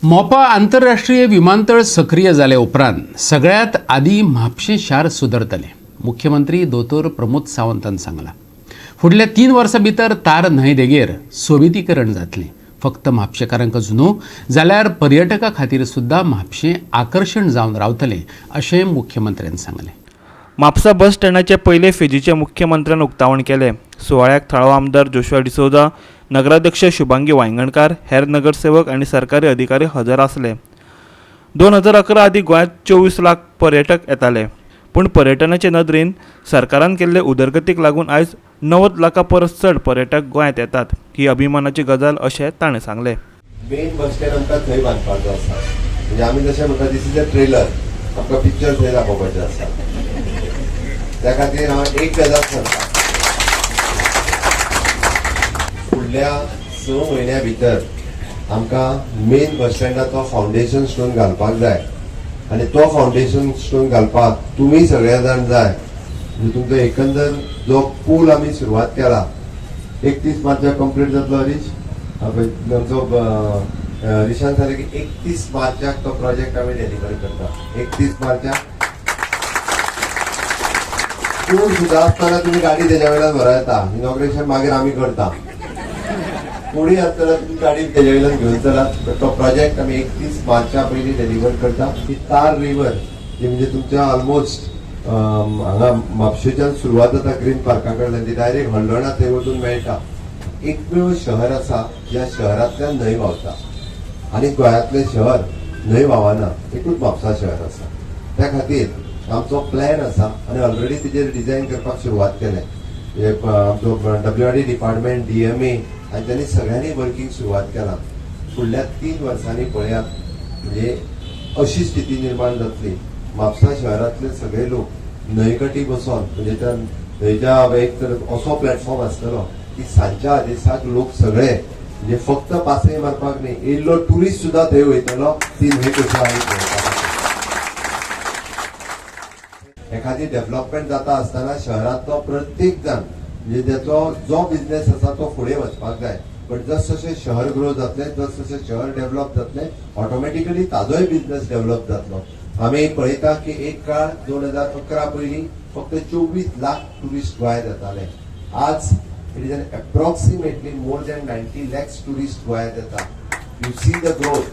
मोपा आंतरराष्ट्रीय विमानतळ सक्रिय जाले उपरांत सगळ्यात आदी म्हापशें शार सुदरतलें मुख्यमंत्री दोतोर प्रमोद सावंतान सांगलां। फुडल्या 3 वर्सां भितर तार न्हंय देगेर सोबितीकरण जातलें। फक्त म्हापशेकारांकच न्हू जाल्यार पर्यटकां खातीर सुद्दां म्हापशें आकर्शण जावन रावतलें अशें मुख्यमंत्र्यान सांगलें। म्हापसा बस स्टँडाचे पयले फेजीचे मुख्यमंत्र्यान उक्तावण केलें। सुवाळ्याक थळावो आमदार जोशुआ डिसोजा, नगराध्यक्ष शुभांगी वांयगणकार, हेर नगरसेवक आनी सरकारी अधिकारी हजर आसले। 2011 आदी गोंयांत 24 लाख पर्यटक येताले, पूण पर्यटनाचे नदरेन सरकारान केल्ले उदरगतीक लागून आयज 90 लाखां परस चड पर्यटक गोंयांत येतात। ही अभिमानाची गजाल अशें ताणें सांगलें। मेन बस स्टँड आमकां थंय बांदपाचो आसा, म्हणजे आमी जशें म्हणटा दिस इज अ ट्रेलर, आमकां पिक्चर थंय दाखोवपाचें आसा। त्या खातीर हांव एक गजाल सांगता, फुडल्या 6 म्हयन्या भितर आमकां मेन बस स्टँडाचो फावंडेशन स्टोन घालपाक जाय आनी तो फावंडेशन स्टोन घालपाक तुमी सगळे जाण जाय। तुमचो एकंदर जो पूल आमी सुरवात केला 31 मार्चाक कंप्लीट जातलो। हरीश आमचो रिशान सांगलें की 31 मार्चाक तो प्रोजेक्ट आमी डेलिव्हर करता। 31 मार्चाक पूल सुद्दां आसतना तुमी गाडी तेज्या वेळार व्हरा येता, इनॉग्रेशन मागीर आमी करता। पुढे आसतना तुमी गाडी तेज्या वेळार घेवन चलात। तो प्रोजेक्ट आमी 31 मार्चा पयलीं डेलिव्हर करता। ही तार रिवर जी म्हणजे तुमच्या ऑलमोस्ट हांगा म्हापशेच्यान सुरवात जाता ग्रीन पार्का कडल्यान, ती डायरेक्ट हळडणा थंय वचून मेळटा। एकमेव शहर आसा ज्या शहरांतल्यान न्हंय व्हांवता आनी गोंयांतलें शहर न्हंय व्हांवना, एकूच म्हापसा शहर आसा। त्या खातीर आमचो प्लॅन आसा आनी ऑलरेडी तेजेर डिझायन करपाक सुरवात केलें। आमचो WRD डिपार्टमेंट, DMA हांच्यांनी सगळ्यांनी वर्किंग सुरवात केला। फुडल्या 3 वर्सांनी पळयात, म्हणजे अशी स्थिती निर्माण जातली, म्हापसा शहरांतले सगळे लोक न्हंयकटी बसून, म्हणजे त्या न्हंयच्या एक तर असो प्लॅटफॉर्म आसतलो की सांजच्या आदेशाक लोक सगळे म्हणजे फक्त पासय मारपाक न्ही, येयल्लो टुरिस्ट सुद्दां थंय वयतलो ती न्हंय कशी आमी एखादी डेव्हलपमेंट जाता आसतना शहरांतलो प्रत्येक जाण म्हणजे त्याचो जो बिझनेस आसा तो फुडें वचपाक जाय। पण जसजशें शहर ग्रो जातलें, जसजशें शहर डेव्हलप जातलें, ऑटोमॅटिकली ताजोय बिझनेस डेव्हलप जातलो। आमी पळयता की एक काळ 2011 पयलीं फक्त 24 लाख टुरिस्ट गोंयांत येताले। आज it is an approximately more than 90 lakhs tourist गोंयांत येता। You see the growth.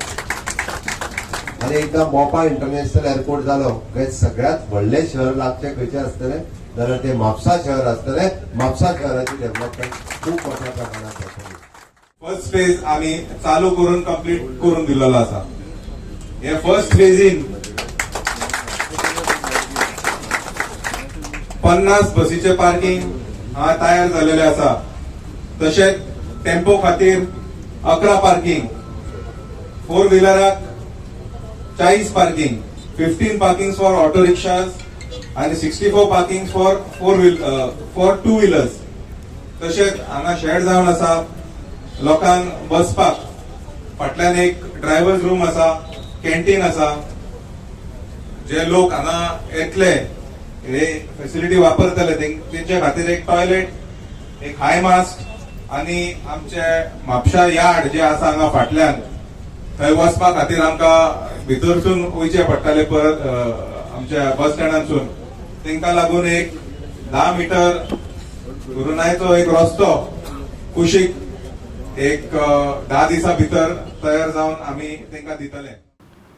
आनी एकदा मोपा इंटरनॅशनल एअरपोर्ट जालो काय सगळ्यात व्हडले शहर लागचे खंयचे आसतले जाल्यार ते म्हापसा शहर आसतले। म्हापसा शहराची डेव्हलपमेंट खूप मोठ्या प्रमाणात जातली। फर्स्ट फेज आम्ही चालू करून कंप्लीट करून दिलेलो आसा। हे फर्स्ट फेजीन 50 बसीचे पार्किंग तयार झालेले आसा। तशेंच टेम्पो खातीर 11 parking, 4 व्हिलराक 40 parking, 15 parking for auto रिक्षाज आणि 64 पार्किंग फॉर 2 व्हीलर्स। तशेंच हांगा शेड जावन आसा लोकांक बसपाक। फाटल्यान एक ड्रायव्हर्स रूम आसा, कॅन्टीन आसा। जे लोक हांगा येतले हे फॅसिलिटी वापरतले तेंचे खातीर एक टॉयलेट, एक हाय मास्ट आनी आमचे म्हापशा यार्ड जे आसा हांगा फाटल्यान थंय वचपा खातीर आमकां भितरसून वयचे पडटाले परत आमच्या बस स्टँडांतसून। तांकां लागून एक 10 मीटर रुंदायेचो एक रस्तो कुशीक एक 10 दिसां भितर तयार जावन आमी तांकां दितले।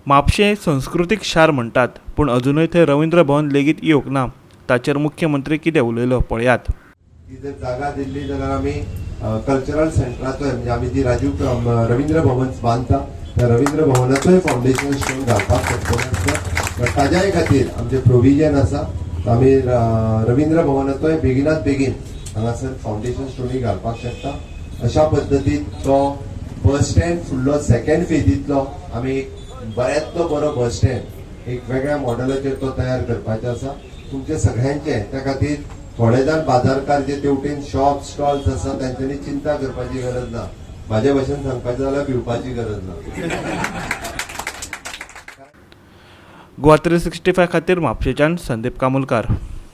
म्हापशें संस्कृतीक शार म्हणटात, पूण अजूनय थंय रवींद्र भवन लेगीत येवंक ना। ताचेर मुख्यमंत्री कितें उलयलो पळयात। जर जागा दिल्ली जाल्यार आमी कल्चरल सेंटराचो म्हणजे आमी जी रवींद्र भवन बांदता त्या रवींद्र भवनाचोय फावंडेशन स्टोन घालपाक शकता। ताज्याय खातीर आमचे प्रोविजन आसा। आमी रवींद्र भवनाचोय बेगिनात बेगीन हांगासर फावंडेशन स्टोनी घालपाक शकता। अशा पद्दतीन तो बस स्टँड फुडलो 2nd फेजींतलो आमी एक बऱ्यांतलो बरो बस स्टँड एक वेगळ्या मॉडेलाचेर तो तयार करपाचो आसा तुमचे सगळ्यांचे। त्या खातीर थोडे जाण बाजारकार जे तेवटेन शॉप स्टॉल्स आसा तांच्यांनी चिंता करपाची गरज ना। माझ्या भाशेन सांगपाचें जाल्यार भिवपाची गरज ना। गोवा 365 खातीर म्हापशेच्यान संदीप कामुलकार।